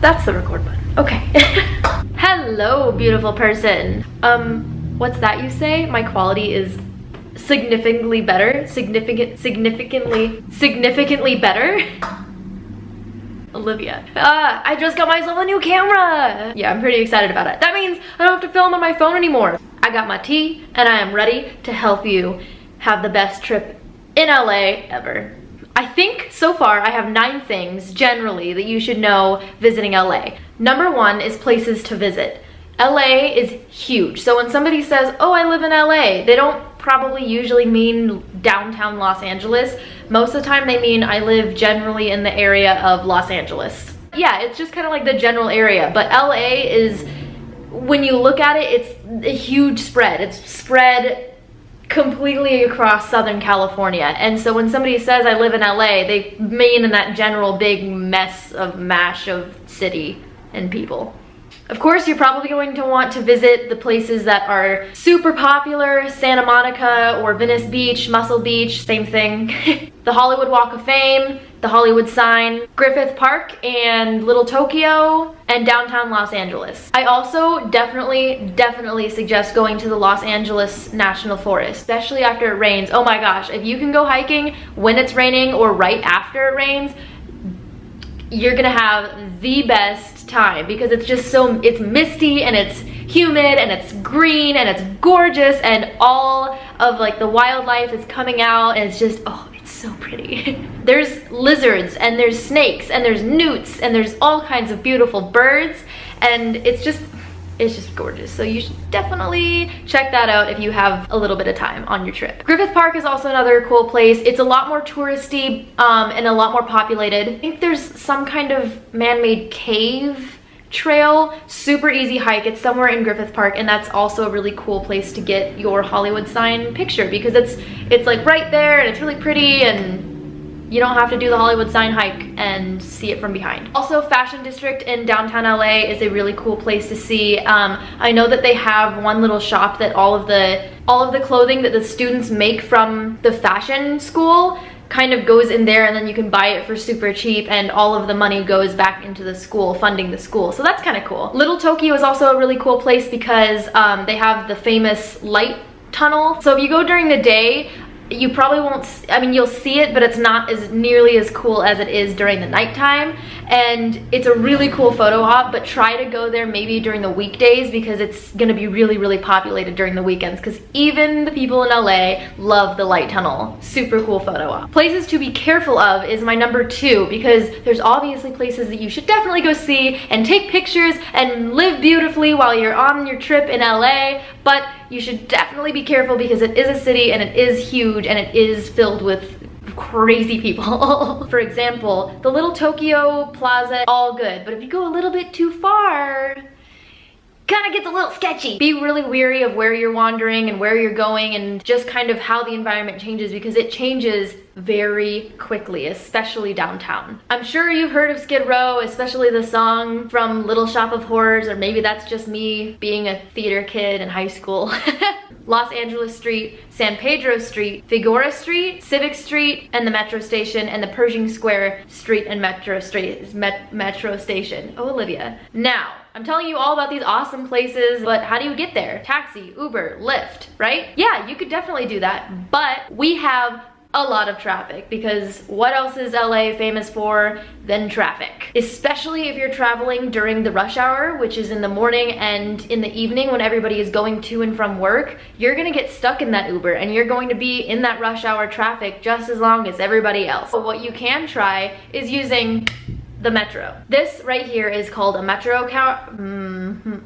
That's the record button. Okay. Hello, beautiful person. What's that you say? My quality is significantly better? Significantly better? Olivia. I just got myself a new camera. Yeah, I'm pretty excited about it. That means I don't have to film on my phone anymore. I got my tea and I am ready to help you have the best trip in LA ever. I think so far I have 9 things generally that you should know visiting LA. Number 1 is places to visit. LA is huge. So when somebody says, oh, I live in LA, they don't probably usually mean downtown Los Angeles. Most of the time they mean I live generally in the area of Los Angeles. Yeah, it's just kind of like the general area, but LA is, when you look at it, it's a huge spread. It's spread completely across Southern California. And so when somebody says I live in LA, they mean in that general big mash of city and people. Of course, you're probably going to want to visit the places that are super popular, Santa Monica or Venice Beach, Muscle Beach, same thing. The Hollywood Walk of Fame, the Hollywood sign, Griffith Park and Little Tokyo, and downtown Los Angeles. I also definitely suggest going to the Los Angeles National Forest, especially after it rains. Oh my gosh, if you can go hiking when it's raining or right after it rains, you're gonna have the best time because it's just so, it's misty and it's humid and it's green and it's gorgeous and all of like the wildlife is coming out and it's just, oh, it's so pretty. There's lizards and there's snakes and there's newts and there's all kinds of beautiful birds and it's just gorgeous. So you should definitely check that out if you have a little bit of time on your trip. Griffith Park is also another cool place. It's a lot more touristy and a lot more populated. I think there's some kind of man-made cave trail, super easy hike. It's somewhere in Griffith Park and that's also a really cool place to get your Hollywood sign picture because it's like right there and it's really pretty and you don't have to do the Hollywood sign hike and see it from behind. Also, Fashion District in downtown LA is a really cool place to see. I know that they have one little shop that all of the clothing that the students make from the fashion school kind of goes in there and then you can buy it for super cheap and all of the money goes back into the school, funding the school. So that's kind of cool. Little Tokyo is also a really cool place because they have the famous light tunnel. So if you go during the day, you probably won't, I mean, you'll see it, but it's not as nearly as cool as it is during the nighttime. And it's a really cool photo op, but try to go there maybe during the weekdays because it's gonna be really populated during the weekends because even the people in LA love the light tunnel. Super cool photo op. Places to be careful of is my number 2 because there's obviously places that you should definitely go see and take pictures and live beautifully while you're on your trip in LA, but you should definitely be careful because it is a city and it is huge and it is filled with crazy people. For example, the Little Tokyo Plaza, all good, but if you go a little bit too far, kind of gets a little sketchy. Be really wary of where you're wandering and where you're going and just kind of how the environment changes because it changes very quickly, especially downtown. I'm sure you've heard of Skid Row, especially the song from Little Shop of Horrors, or maybe that's just me being a theater kid in high school. Los Angeles Street, San Pedro Street, Figueroa Street, Civic Street, and the Metro Station, and the Pershing Square Street and Metro Station. Oh, Olivia. Now, I'm telling you all about these awesome places, but how do you get there? Taxi, Uber, Lyft, right? Yeah, you could definitely do that, but we have a lot of traffic because what else is LA famous for than traffic? Especially if you're traveling during the rush hour, which is in the morning and in the evening when everybody is going to and from work, you're gonna get stuck in that Uber and you're going to be in that rush hour traffic just as long as everybody else. So what you can try is using the Metro. This right here is called a Metro card.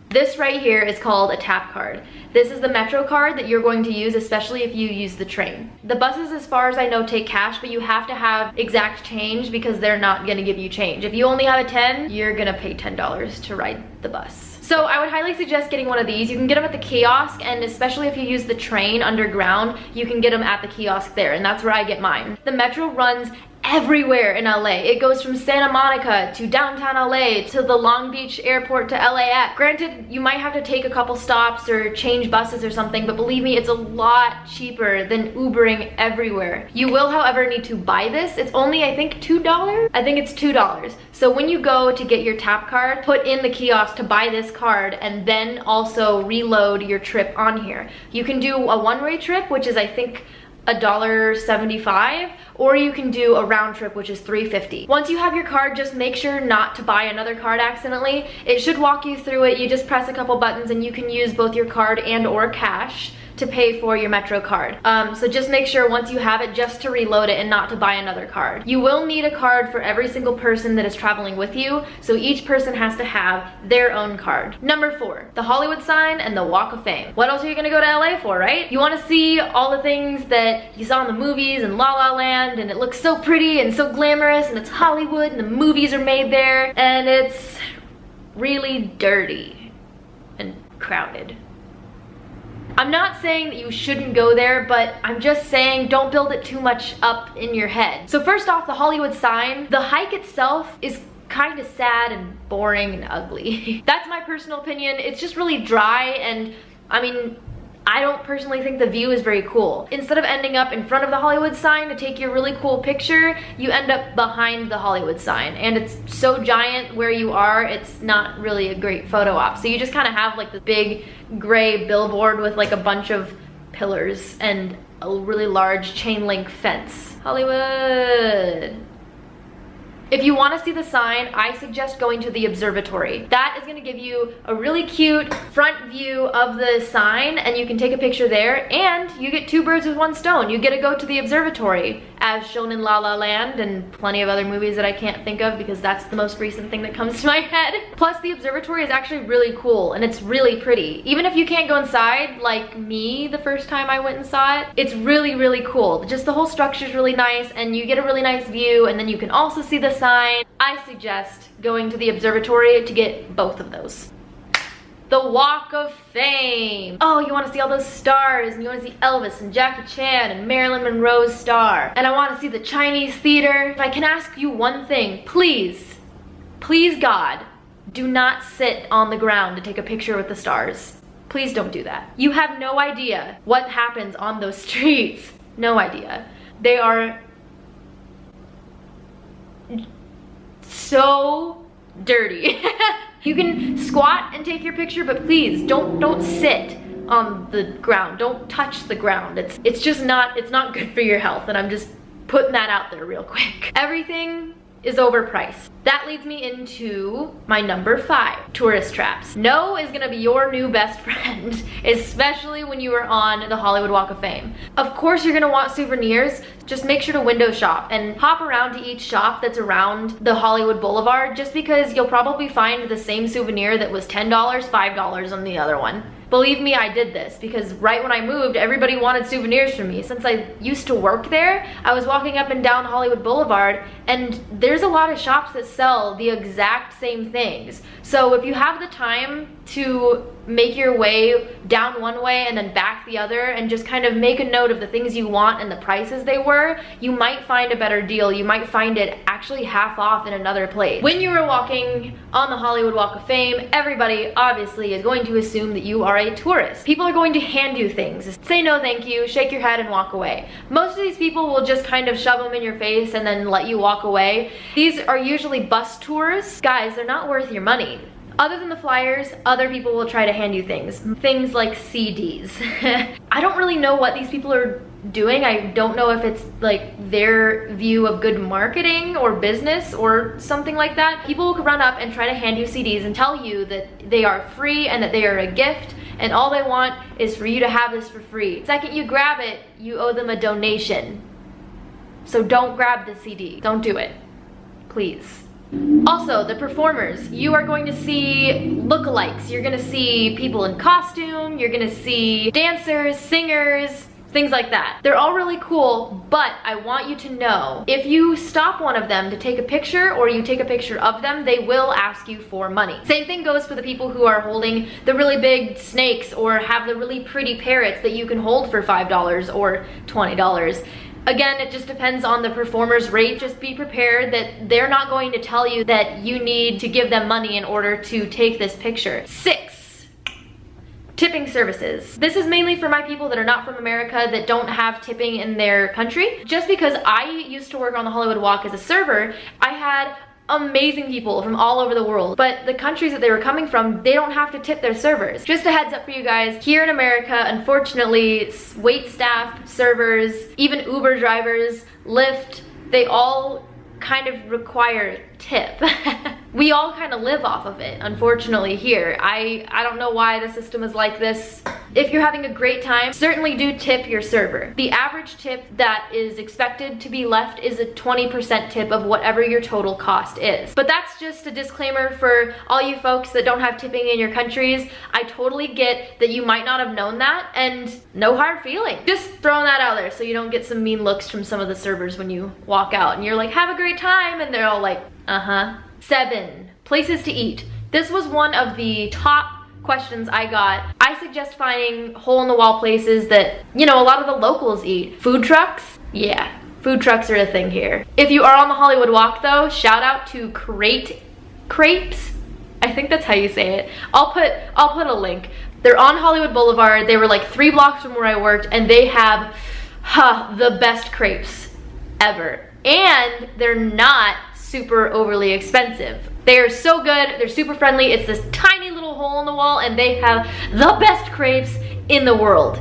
This right here is called a tap card. This is the Metro card that you're going to use, especially if you use the train. The buses, as far as I know, take cash, but you have to have exact change because they're not gonna give you change. If you only have a 10, you're gonna pay $10 to ride the bus. So I would highly suggest getting one of these. You can get them at the kiosk, and especially if you use the train underground, you can get them at the kiosk there, and that's where I get mine. The Metro runs everywhere in LA. It goes from Santa Monica to downtown LA to the Long Beach airport to LAX. Granted, you might have to take a couple stops or change buses or something, but believe me, it's a lot cheaper than Ubering everywhere. You will, however, need to buy this. It's only, I think, $2? I think it's $2. So when you go to get your tap card, put in the kiosk to buy this card and then also reload your trip on here. You can do a one-way trip, which is, I think, $1.75, or you can do a round trip, which is $3.50. Once you have your card, just make sure not to buy another card accidentally. It should walk you through it. You just press a couple buttons and you can use both your card and or cash to pay for your Metro card. So just make sure once you have it just to reload it and not to buy another card. You will need a card for every single person that is traveling with you, so each person has to have their own card. Number 4, the Hollywood sign and the Walk of Fame. What else are you gonna go to LA for, right? You wanna see all the things that you saw in the movies and La La Land, and it looks so pretty and so glamorous, and it's Hollywood and the movies are made there, and it's really dirty and crowded. I'm not saying that you shouldn't go there, but I'm just saying don't build it too much up in your head. So first off, the Hollywood sign, the hike itself is kind of sad and boring and ugly. That's my personal opinion. It's just really dry, and I mean, I don't personally think the view is very cool. Instead of ending up in front of the Hollywood sign to take your really cool picture, you end up behind the Hollywood sign, and it's so giant where you are, it's not really a great photo op. So you just kind of have like this big gray billboard with like a bunch of pillars and a really large chain link fence. Hollywood. If you want to see the sign, I suggest going to the observatory. That is going to give you a really cute front view of the sign, and you can take a picture there, and you get 2 birds with 1 stone. You get to go to the observatory, as shown in La La Land and plenty of other movies that I can't think of because that's the most recent thing that comes to my head. Plus, the observatory is actually really cool, and it's really pretty. Even if you can't go inside, like me the first time I went and saw it, it's really, really cool. Just the whole structure is really nice, and you get a really nice view, and then you can also see the sign. I suggest going to the observatory to get both of those. The Walk of Fame. Oh, you want to see all those stars, and you want to see Elvis and Jackie Chan and Marilyn Monroe's star. And I want to see the Chinese theater. If I can ask you one thing, please, please God, do not sit on the ground to take a picture with the stars. Please don't do that. You have no idea what happens on those streets. No idea. They are so dirty. You can squat and take your picture, but please don't sit on the ground. Don't touch the ground. It's just not, it's not good for your health, and I'm just putting that out there real quick. Everything is overpriced. That leads me into my number 5, tourist traps. No is gonna be your new best friend, especially when you are on the Hollywood Walk of Fame. Of course you're gonna want souvenirs. Just make sure to window shop and hop around to each shop that's around the Hollywood Boulevard, just because you'll probably find the same souvenir that was $10, $5 on the other one. Believe me, I did this because right when I moved, everybody wanted souvenirs from me. Since I used to work there, I was walking up and down Hollywood Boulevard, and there's a lot of shops that sell the exact same things. So if you have the time to make your way down one way and then back the other, and just kind of make a note of the things you want and the prices they were, you might find a better deal. You might find it actually half off in another place. When you are walking on the Hollywood Walk of Fame, everybody obviously is going to assume that you are a tourist. People are going to hand you things. Say no thank you, shake your head, and walk away. Most of these people will just kind of shove them in your face and then let you walk away. These are usually bus tours. Guys, they're not worth your money. Other than the flyers, other people will try to hand you things. Things like CDs. I don't really know what these people are doing. I don't know if it's like their view of good marketing or business or something like that. People will run up and try to hand you CDs and tell you that they are free and that they are a gift, and all they want is for you to have this for free. The second you grab it, you owe them a donation. So don't grab the CD. Don't do it. Please. Also, the performers, you are going to see lookalikes. You're gonna see people in costume, you're gonna see dancers, singers, things like that. They're all really cool, but I want you to know, if you stop one of them to take a picture or you take a picture of them, they will ask you for money. Same thing goes for the people who are holding the really big snakes or have the really pretty parrots that you can hold for $5 or $20. Again, it just depends on the performer's rate. Just be prepared that they're not going to tell you that you need to give them money in order to take this picture. 6, tipping services. This is mainly for my people that are not from America, that don't have tipping in their country. Just because I used to work on the Hollywood Walk as a server, I had amazing people from all over the world, but the countries that they were coming from, they don't have to tip their servers. Just a heads up for you guys, here in America, unfortunately, wait staff, servers, even Uber drivers, Lyft, they all kind of require tip. We all kind of live off of it, unfortunately, here. I don't know why the system is like this. If you're having a great time, certainly do tip your server. The average tip that is expected to be left is a 20% tip of whatever your total cost is. But that's just a disclaimer for all you folks that don't have tipping in your countries. I totally get that you might not have known that, and no hard feelings. Just throwing that out there so you don't get some mean looks from some of the servers when you walk out and you're like, have a great time, and they're all like, uh-huh. 7, places to eat. This was one of the top questions I got. I suggest finding hole-in-the-wall places that, you know, a lot of the locals eat. Food trucks? Yeah, food trucks are a thing here. If you are on the Hollywood Walk though, shout out to Crepes. I think that's how you say it. I'll put a link. They're on Hollywood Boulevard. They were like 3 blocks from where I worked, and they have the best crepes ever. And they're not super overly expensive. They are so good, they're super friendly. It's this tiny little hole in the wall, and they have the best crepes in the world.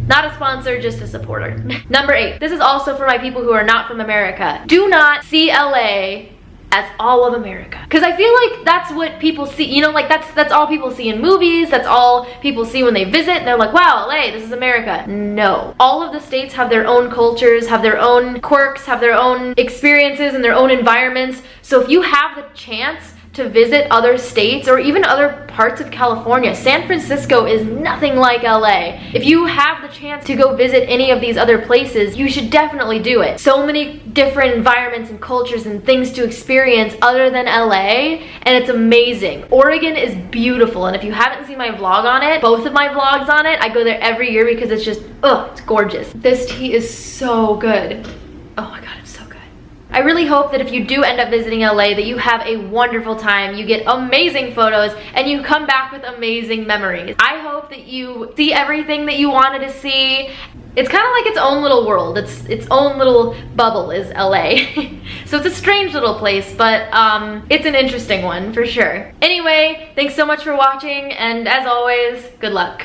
Not a sponsor, just a supporter. Number 8, this is also for my people who are not from America. Do not see LA as all of America. Because I feel like that's what people see, you know, like that's all people see in movies, that's all people see when they visit, and they're like, wow, LA, this is America. No. All of the states have their own cultures, have their own quirks, have their own experiences and their own environments. So if you have the chance to visit other states or even other parts of California, San Francisco is nothing like LA. If you have the chance to go visit any of these other places, you should definitely do it. So many different environments and cultures and things to experience other than LA, and it's amazing. Oregon is beautiful, and if you haven't seen my vlog on it, both of my vlogs on it, I go there every year because it's just, it's gorgeous. This tea is so good. Oh my God, it's so good. I really hope that if you do end up visiting LA, that you have a wonderful time, you get amazing photos, and you come back with amazing memories. I hope that you see everything that you wanted to see. It's kind of like its own little world. Its own little bubble is LA. So it's a strange little place, but it's an interesting one for sure. Anyway, thanks so much for watching, and as always, good luck.